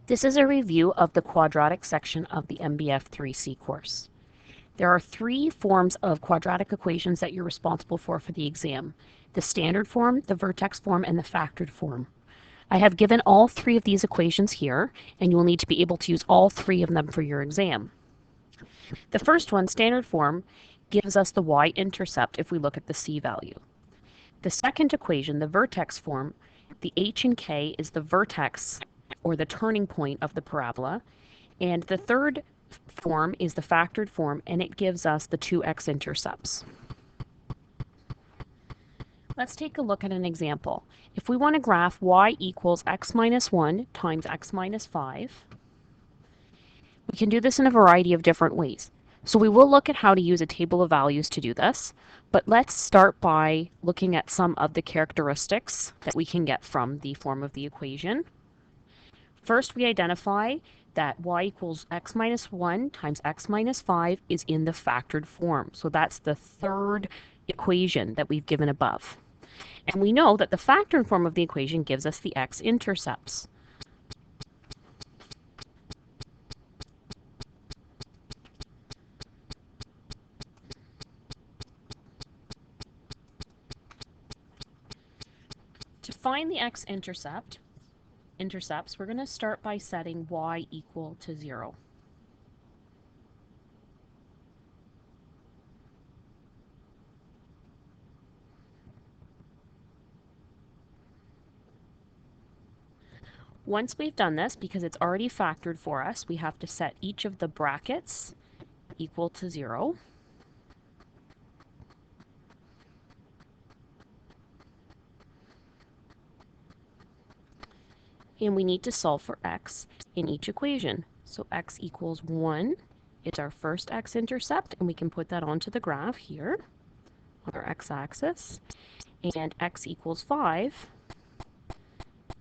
This is a review of the quadratic section of the MBF 3C course. There are three forms of quadratic equations that you're responsible for the exam: the standard form, the vertex form, and the factored form. I have given all three of these equations here, and you will need to be able to use all three of them for your exam. The first one, standard form, gives us the y-intercept if we look at the c value. The second equation, the vertex form, the h and k is the vertex or the turning point of the parabola. And the third form is the factored form, and it gives us the two x-intercepts. Let's take a look at an example. If we want to graph y equals x minus 1 times x minus 5, we can do this in a variety of different ways. So we will look at how to use a table of values to do this, but let's start by looking at some of the characteristics that we can get from the form of the equation. First, we identify that y equals x minus 1 times x minus 5 is in the factored form. So that's the third equation that we've given above. And we know that the factored form of the equation gives us the x-intercepts. To find the x-intercepts, we're going to start by setting y equal to 0. Once we've done this, because it's already factored for us, we have to set each of the brackets equal to 0. And we need to solve for x in each equation. So x equals 1 is our first x-intercept, and we can put that onto the graph here on our x-axis. And x equals 5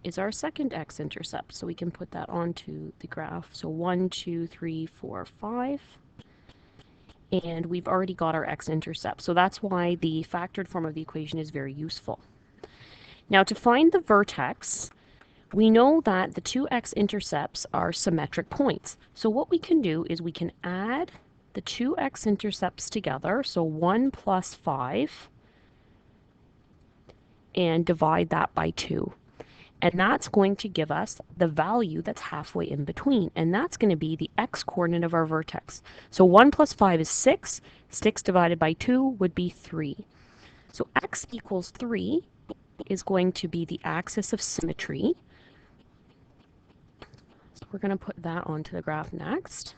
is our second x-intercept, so we can put that onto the graph. So 1, 2, 3, 4, 5. And we've already got our x-intercept. So that's why the factored form of the equation is very useful. Now to find the vertex, we know that the two x-intercepts are symmetric points. So what we can do is we can add the two x-intercepts together, so 1 plus 5, and divide that by 2. And that's going to give us the value that's halfway in between, and that's going to be the x-coordinate of our vertex. So 1 plus 5 is 6. 6 divided by 2 would be 3. So x equals 3 is going to be the axis of symmetry. So we're going to put that onto the graph next.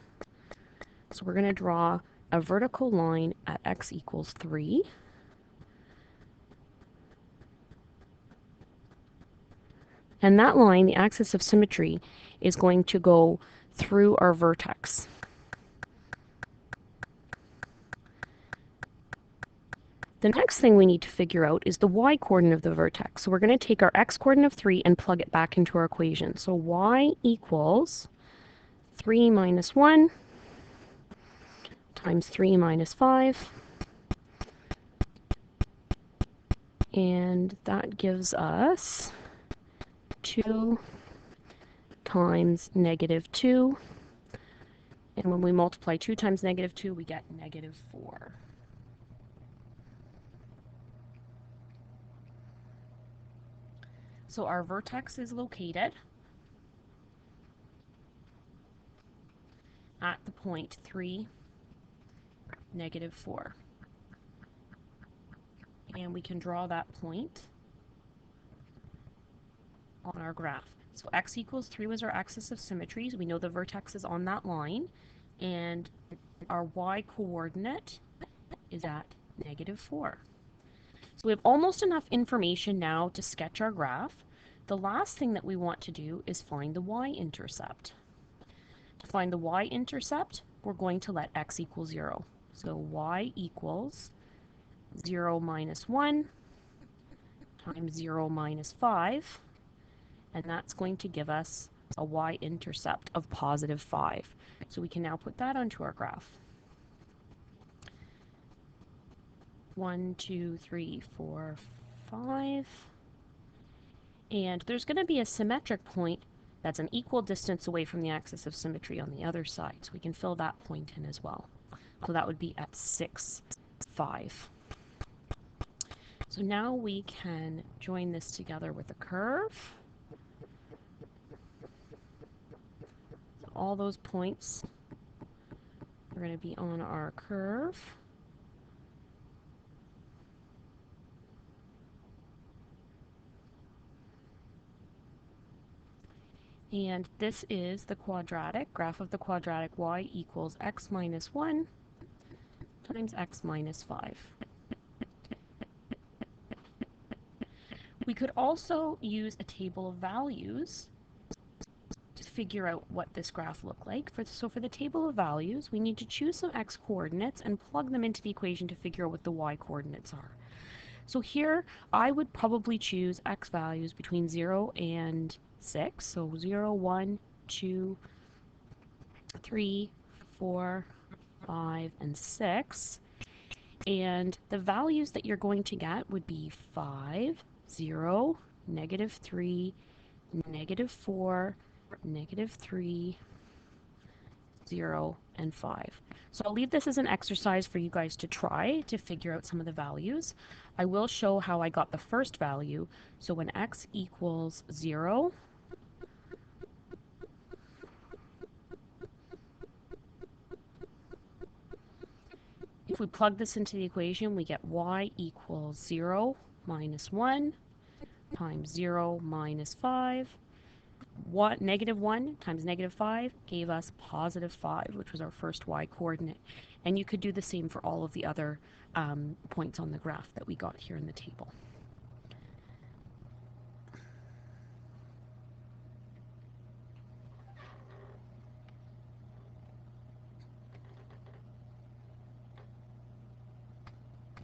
So we're going to draw a vertical line at x equals 3. And that line, the axis of symmetry, is going to go through our vertex. The next thing we need to figure out is the y-coordinate of the vertex. So we're going to take our x-coordinate of 3 and plug it back into our equation. So y equals 3 minus 1 times 3 minus 5. And that gives us 2 times negative 2. And when we multiply 2 times negative 2, we get negative 4. So our vertex is located at the point 3, negative 4. And we can draw that point on our graph. So x equals 3 was our axis of symmetry. So we know the vertex is on that line. And our y-coordinate is at negative 4. So we have almost enough information now to sketch our graph. The last thing that we want to do is find the y-intercept. To find the y-intercept, we're going to let x equal 0. So y equals 0 minus 1 times 0 minus 5. And that's going to give us a y-intercept of positive 5. So we can now put that onto our graph. 1, 2, 3, 4, 5. And there's going to be a symmetric point That's an equal distance away from the axis of symmetry on the other side. So we can fill that point in as well. So that would be at 6, 5. So now we can join this together with a curve. So all those points are going to be on our curve. And this is the quadratic, graph of the quadratic y equals x minus 1 times x minus 5. We could also use a table of values to figure out what this graph looked like. So for the table of values, we need to choose some x coordinates and plug them into the equation to figure out what the y coordinates are. So here, I would probably choose x values between 0 and 6. So 0, 1, 2, 3, 4, 5, and 6. And the values that you're going to get would be 5, 0, -3, -4, -3, 0, and 5. So I'll leave this as an exercise for you guys to try to figure out some of the values. I will show how I got the first value. So when x equals 0, if we plug this into the equation, we get y equals 0 minus 1 times 0 minus 5. -1 times -5 gave us +5, which was our first y coordinate. And you could do the same for all of the other points on the graph that we got here in the table.